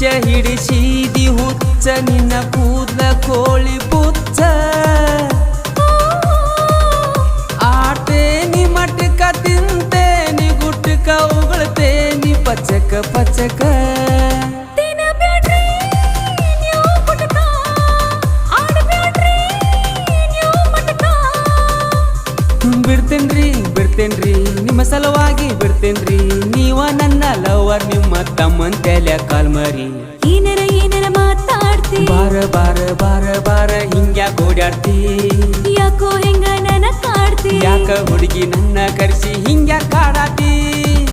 ಹಿಡಿಸಿದಿ ಹುಚ್ಚ ನಿನ್ನ ಕೂದಲ ಕೋಳಿ ಪುಚ್ಚ ಆಡ್ತೇನಿ ಮಟಕ ತಿಂತೇನಿ ಗುಟ್ಟಕ ಉಗುಳ್ತೇನಿ ಪಚಕ ಪಚಕ ಬಿಡ್ತೇನ್ರಿ ನಿಮ್ಮ ಸಲುವಾಗಿ ಬಿಡ್ತೇನ್ರಿ ನೀವ ನನ್ನ ಲವರ್ ನಿಮ್ಮ ತಮ್ಮನ್ ತಲೆ ಕಾಲ್ಮರಿ ಏನರ ಮಾತಾಡ್ತಿ ಬಾರ ಬಾರ ಬಾರ ಬಾರ ಹಿಂಗ್ಯಾಕ ಓಡಾಡ್ತಿ ಯಾಕೋ ಹೆಂಗ ನನ್ನ ಕಾಡ್ತಿ ಯಾಕ ಹುಡುಗಿ ನನ್ನ ಕರೆಸಿ ಹಿಂಗ್ಯಾಕ ಕಾಡಾತಿ